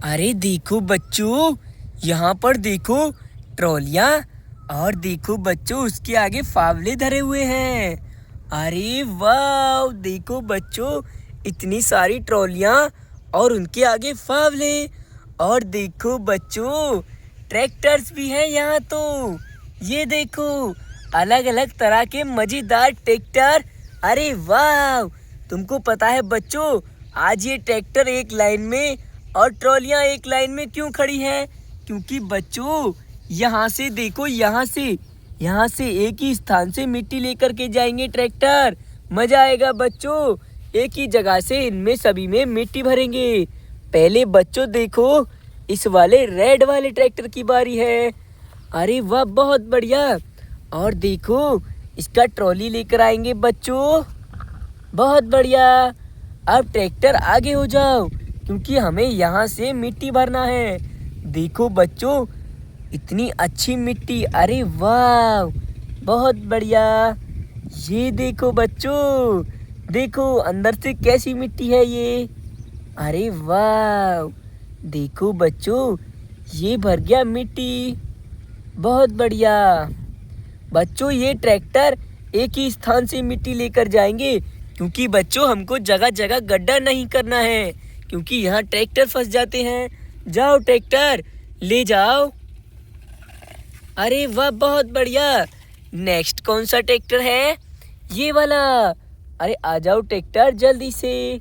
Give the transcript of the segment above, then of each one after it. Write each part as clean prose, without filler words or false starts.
अरे देखो बच्चों, यहाँ पर देखो ट्रॉलियाँ। और देखो बच्चों, उसके आगे फावले धरे हुए हैं। अरे वाह, देखो बच्चों, इतनी सारी ट्रॉलियाँ और उनके आगे फावले। और देखो बच्चों, ट्रैक्टर्स भी हैं यहाँ तो। ये देखो, अलग अलग तरह के मज़ेदार ट्रैक्टर। अरे वाह, तुमको पता है बच्चों, आज ये ट्रैक्टर एक लाइन में और ट्रॉलियाँ एक लाइन में क्यों खड़ी हैं? क्योंकि बच्चों, यहाँ से देखो, यहाँ से एक ही स्थान से मिट्टी लेकर के जाएंगे ट्रैक्टर। मज़ा आएगा बच्चों, एक ही जगह से इनमें सभी में मिट्टी भरेंगे। पहले बच्चों देखो, इस वाले रेड वाले ट्रैक्टर की बारी है। अरे वाह, बहुत बढ़िया। और देखो, इसका ट्रॉली लेकर आएंगे बच्चों। बहुत बढ़िया। अब ट्रैक्टर आगे हो जाओ, क्योंकि हमें यहाँ से मिट्टी भरना है। देखो बच्चों, इतनी अच्छी मिट्टी। अरे वाह, बहुत बढ़िया। ये देखो बच्चों, देखो अंदर से कैसी मिट्टी है ये। अरे वाह, देखो बच्चों, ये भर गया मिट्टी। बहुत बढ़िया। बच्चों, ये ट्रैक्टर एक ही स्थान से मिट्टी लेकर जाएंगे, क्योंकि बच्चों हमको जगह जगह गड्ढा नहीं करना है, क्योंकि यहाँ ट्रैक्टर फंस जाते हैं। जाओ ट्रैक्टर, ले जाओ। अरे वाह, बहुत बढ़िया। नेक्स्ट कौन सा ट्रैक्टर है? ये वाला। अरे आ जाओ ट्रैक्टर, जल्दी से।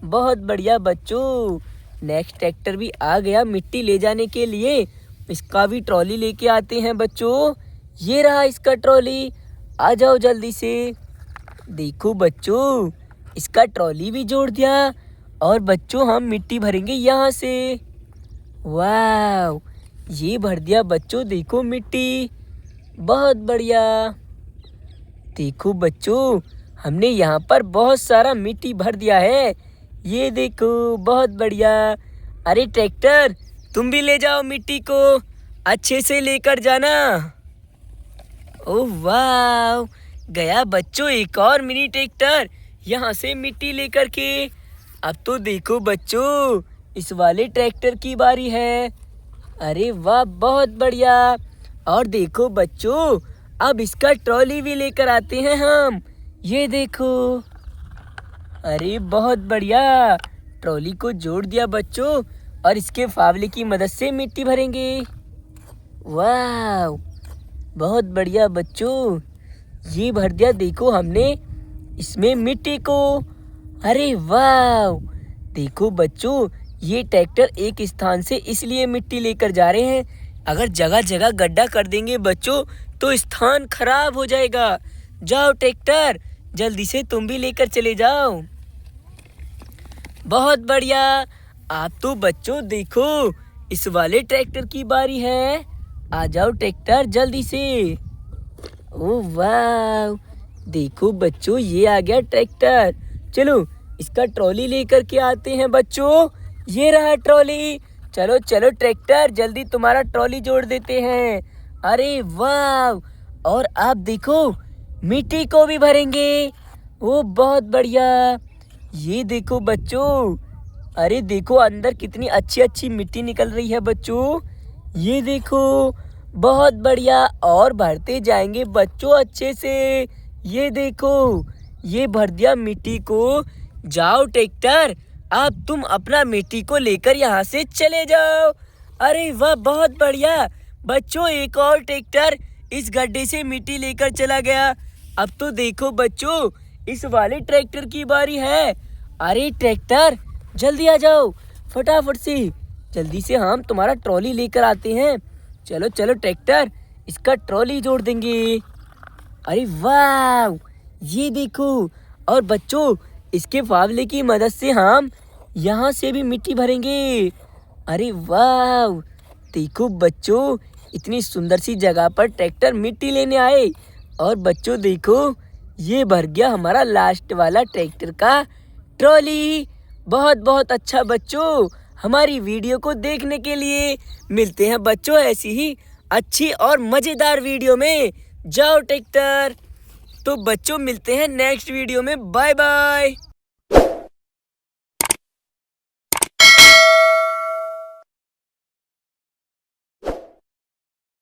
बहुत बढ़िया बच्चों, नेक्स्ट ट्रैक्टर भी आ गया मिट्टी ले जाने के लिए। इसका भी ट्रॉली लेके आते हैं बच्चों। ये रहा इसका ट्रॉली, आ जाओ जल्दी से। देखो बच्चों, इसका ट्रॉली भी जोड़ दिया। और बच्चों, हम मिट्टी भरेंगे यहाँ से। वाह, ये भर दिया बच्चों, देखो मिट्टी। बहुत बढ़िया। देखो बच्चों, हमने यहाँ पर बहुत सारा मिट्टी भर दिया है। ये देखो, बहुत बढ़िया। अरे ट्रैक्टर, तुम भी ले जाओ मिट्टी को, अच्छे से लेकर जाना। ओह वाह, गया बच्चों एक और मिनी ट्रैक्टर यहाँ से मिट्टी लेकर के। अब तो देखो बच्चों, इस वाले ट्रैक्टर की बारी है। अरे वाह, बहुत बढ़िया। और देखो बच्चों, अब इसका ट्रॉली भी लेकर आते हैं हम। ये देखो। अरे बहुत बढ़िया, ट्रॉली को जोड़ दिया बच्चों, और इसके फावले की मदद से मिट्टी भरेंगे। वाह, बहुत बढ़िया बच्चों, ये भर दिया देखो हमने इसमें मिट्टी को। अरे वाह, देखो बच्चों, ये ट्रैक्टर एक स्थान से इसलिए मिट्टी लेकर जा रहे हैं। अगर जगह जगह गड्ढा कर देंगे बच्चों, तो स्थान खराब हो जाएगा। जाओ ट्रैक्टर, जल्दी से तुम भी लेकर चले जाओ। बहुत बढ़िया। आप तो बच्चों देखो, इस वाले ट्रैक्टर की बारी है। आ जाओ ट्रैक्टर, जल्दी से। ओह वाह, देखो बच्चों, ये आ गया ट्रैक्टर। चलो, इसका ट्रॉली लेकर के आते हैं बच्चों। ये रहा ट्रॉली। चलो चलो ट्रैक्टर, जल्दी तुम्हारा ट्रॉली जोड़ देते हैं। अरे वाह, और आप देखो, मिट्टी को भी भरेंगे। वो बहुत बढ़िया। ये देखो बच्चों, अरे देखो अंदर कितनी अच्छी अच्छी मिट्टी निकल रही है बच्चों। ये देखो, बहुत बढ़िया। और भरते जाएंगे बच्चों अच्छे से। ये देखो, ये भर दिया मिट्टी को। जाओ ट्रैक्टर, अब तुम अपना मिट्टी को लेकर यहाँ से चले जाओ। अरे वाह, बहुत बढ़िया बच्चों, एक और ट्रैक्टर इस गड्ढे से मिट्टी लेकर चला गया। अब तो देखो बच्चों, इस वाले ट्रैक्टर की बारी है। अरे ट्रैक्टर, जल्दी आ जाओ, फटाफट से। जल्दी से हम तुम्हारा ट्रॉली लेकर आते हैं। चलो चलो ट्रैक्टर, इसका ट्रॉली जोड़ देंगे। अरे वाह, ये देखो। और बच्चों, इसके फावले की मदद से हम यहाँ से भी मिट्टी भरेंगे। अरे वाह, देखो बच्चों, इतनी सुंदर सी जगह पर ट्रैक्टर मिट्टी लेने आए। और बच्चों देखो, ये भर गया हमारा लास्ट वाला ट्रैक्टर का ट्रॉली। बहुत बहुत अच्छा बच्चों, हमारी वीडियो को देखने के लिए। मिलते हैं बच्चों ऐसी ही अच्छी और मज़ेदार वीडियो में। जाओ ट्रैक्टर। तो बच्चों, मिलते हैं नेक्स्ट वीडियो में। Bye bye.